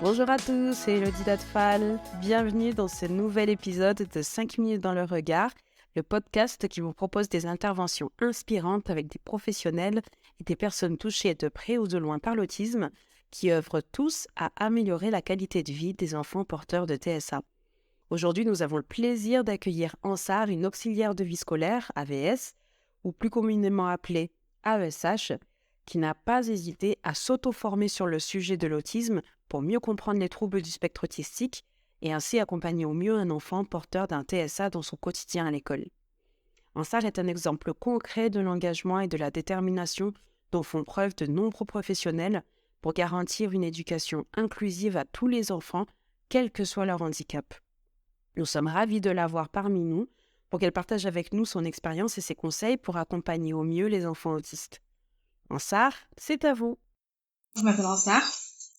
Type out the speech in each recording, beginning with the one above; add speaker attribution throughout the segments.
Speaker 1: Bonjour à tous, c'est Elodie Datfal. Bienvenue dans ce nouvel épisode de 5 minutes dans le regard, le podcast qui vous propose des interventions inspirantes avec des professionnels et des personnes touchées de près ou de loin par l'autisme qui œuvrent tous à améliorer la qualité de vie des enfants porteurs de TSA. Aujourd'hui, nous avons le plaisir d'accueillir Ansar, une auxiliaire de vie scolaire, AVS, ou plus communément appelée AESH, qui n'a pas hésité à s'auto-former sur le sujet de l'autisme pour mieux comprendre les troubles du spectre autistique et ainsi accompagner au mieux un enfant porteur d'un TSA dans son quotidien à l'école. Ansar est un exemple concret de l'engagement et de la détermination dont font preuve de nombreux professionnels pour garantir une éducation inclusive à tous les enfants, quel que soit leur handicap. Nous sommes ravis de l'avoir parmi nous pour qu'elle partage avec nous son expérience et ses conseils pour accompagner au mieux les enfants autistes. Ansar, c'est à vous.
Speaker 2: Je m'appelle Ansar,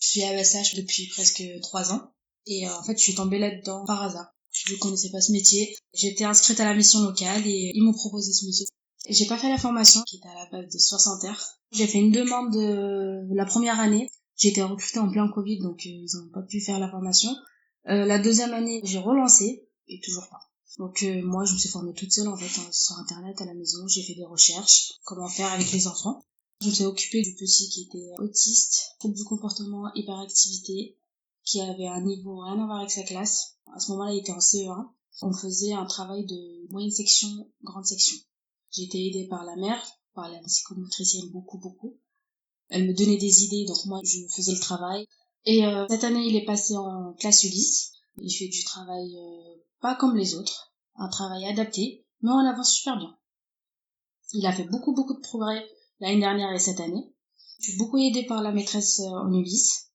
Speaker 2: je suis AESH depuis presque 3 ans et en fait je suis tombée là-dedans par hasard. Je ne connaissais pas ce métier, j'étais inscrite à la mission locale et ils m'ont proposé ce métier. J'ai pas fait la formation qui était à la base de 60 heures. J'ai fait une demande de la première année, j'ai été recrutée en plein Covid donc ils n'ont pas pu faire la formation. La deuxième année j'ai relancé et toujours pas. Donc moi je me suis formée toute seule en fait sur internet à la maison, j'ai fait des recherches, comment faire avec les enfants. Je me suis occupée du petit qui était autiste, trouble du comportement, hyperactivité, qui avait un niveau rien à voir avec sa classe. À ce moment-là, il était en CE1. On faisait un travail de moyenne section, grande section. J'ai été aidée par la mère, par la psychomotricienne beaucoup. Elle me donnait des idées, donc moi, je faisais le travail. Et cette année, il est passé en classe Ulysse. Il fait du travail pas comme les autres, un travail adapté, mais on avance super bien. Il a fait beaucoup de progrès l'année dernière et cette année. Je suis beaucoup aidée par la maîtresse en Ulysse,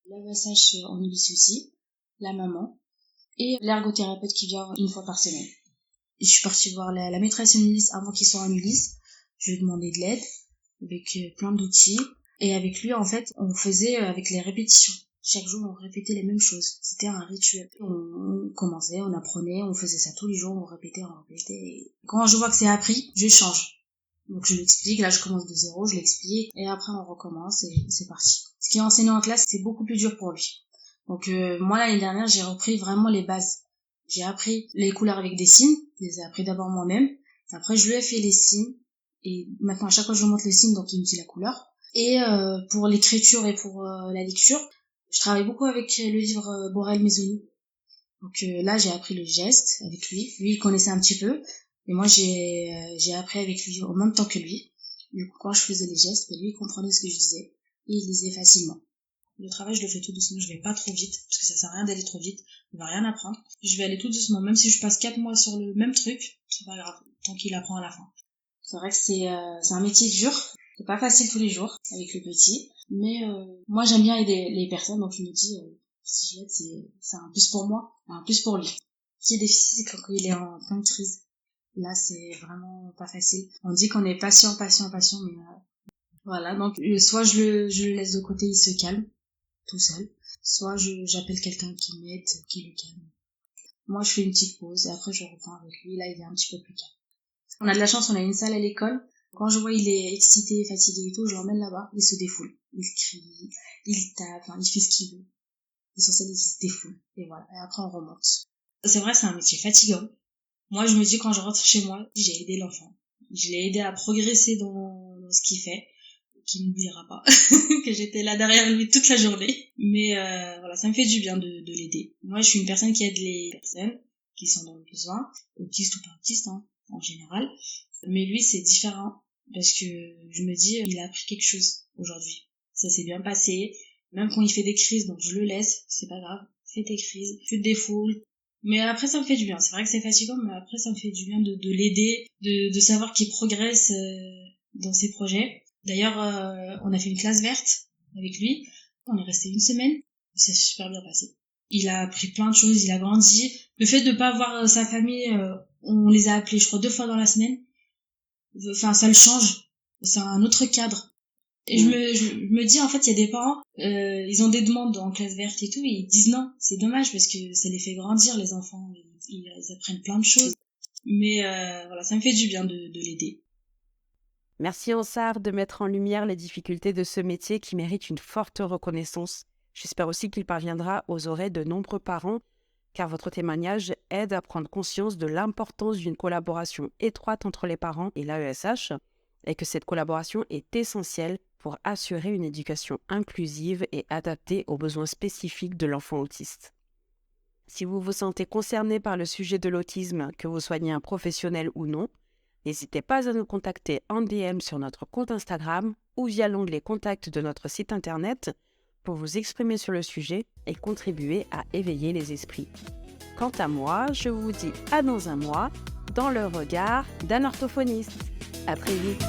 Speaker 2: l'AESH en Ulysse aussi, la maman, et l'ergothérapeute qui vient une fois par semaine. Et je suis partie voir la maîtresse en Ulysse avant qu'il soit en Ulysse. Je lui ai demandé de l'aide, avec plein d'outils. Et avec lui, en fait, on faisait avec les répétitions. Chaque jour, on répétait les mêmes choses. C'était un rituel. On commençait, on apprenait, on faisait ça tous les jours, on répétait. Et quand je vois que c'est appris, je change. Donc je l'explique, là je commence de zéro, je l'explique, et après on recommence et c'est parti. Ce qui est enseigné en classe, c'est beaucoup plus dur pour lui. Donc moi l'année dernière, j'ai repris vraiment les bases. J'ai appris les couleurs avec des signes, je les ai appris d'abord moi-même, après je lui ai fait les signes, et maintenant à chaque fois je lui montre les signes, donc il me dit la couleur. Et pour l'écriture et pour la lecture, je travaille beaucoup avec le livre Borel-Maisoni. Donc là j'ai appris le geste avec lui il connaissait un petit peu. Et moi, j'ai appris avec lui en même temps que lui. Du coup, quand je faisais les gestes, lui, il comprenait ce que je disais. Et il lisait facilement. Le travail, je le fais tout doucement. Je vais pas trop vite, parce que ça sert à rien d'aller trop vite. Il va rien apprendre. Je vais aller tout doucement. Même si je passe 4 mois sur le même truc, c'est pas grave. Tant qu'il apprend à la fin. C'est vrai que c'est un métier dur. C'est pas facile tous les jours, avec le petit. Mais moi, j'aime bien aider les personnes. Donc, je me dis, si je l'aide, c'est un plus pour moi, un plus pour lui. Ce qui est difficile, c'est quand il est en pleine crise. Là, c'est vraiment pas facile. On dit qu'on est patient, mais voilà. Donc, soit je le laisse de côté, il se calme, tout seul. Soit j'appelle quelqu'un qui m'aide, qui le calme. Moi, je fais une petite pause et après, je reprends avec lui. Là, il est un petit peu plus calme. On a de la chance, on a une salle à l'école. Quand je vois il est excité, fatigué et tout, je l'emmène là-bas. Il se défoule. Il crie, il tape, enfin, il fait ce qu'il veut. L'essentiel, il se défoule. Et voilà. Et après, on remonte. C'est vrai, c'est un métier fatigant. Moi, je me dis quand je rentre chez moi, j'ai aidé l'enfant. Je l'ai aidé à progresser dans ce qu'il fait, qu'il n'oubliera pas que j'étais là derrière lui toute la journée. Mais voilà, ça me fait du bien de l'aider. Moi, je suis une personne qui aide les personnes qui sont dans le besoin, autistes ou pas autistes, en général. Mais lui, c'est différent parce que je me dis, il a appris quelque chose aujourd'hui. Ça s'est bien passé. Même quand il fait des crises, donc je le laisse, c'est pas grave. Fais tes crises, tu te défoules. Mais après, ça me fait du bien. C'est vrai que c'est fatigant, mais après, ça me fait du bien de l'aider, de savoir qu'il progresse dans ses projets. D'ailleurs, on a fait une classe verte avec lui. On est resté 1 semaine. Ça s'est super bien passé. Il a appris plein de choses, il a grandi. Le fait de pas voir sa famille, on les a appelés, je crois, 2 fois dans la semaine. Enfin, ça le change. C'est un autre cadre. Et je me dis, en fait, il y a des parents, ils ont des demandes en classe verte et tout, et ils disent non. C'est dommage parce que ça les fait grandir, les enfants. Ils apprennent plein de choses. Mais voilà, ça me fait du bien de l'aider.
Speaker 1: Merci Ansar de mettre en lumière les difficultés de ce métier qui mérite une forte reconnaissance. J'espère aussi qu'il parviendra aux oreilles de nombreux parents, car votre témoignage aide à prendre conscience de l'importance d'une collaboration étroite entre les parents et l'AESH, et que cette collaboration est essentielle pour assurer une éducation inclusive et adaptée aux besoins spécifiques de l'enfant autiste. Si vous vous sentez concerné par le sujet de l'autisme, que vous soyez un professionnel ou non, n'hésitez pas à nous contacter en DM sur notre compte Instagram ou via l'onglet Contact de notre site internet pour vous exprimer sur le sujet et contribuer à éveiller les esprits. Quant à moi, je vous dis à dans un mois dans le regard d'un orthophoniste. À très vite.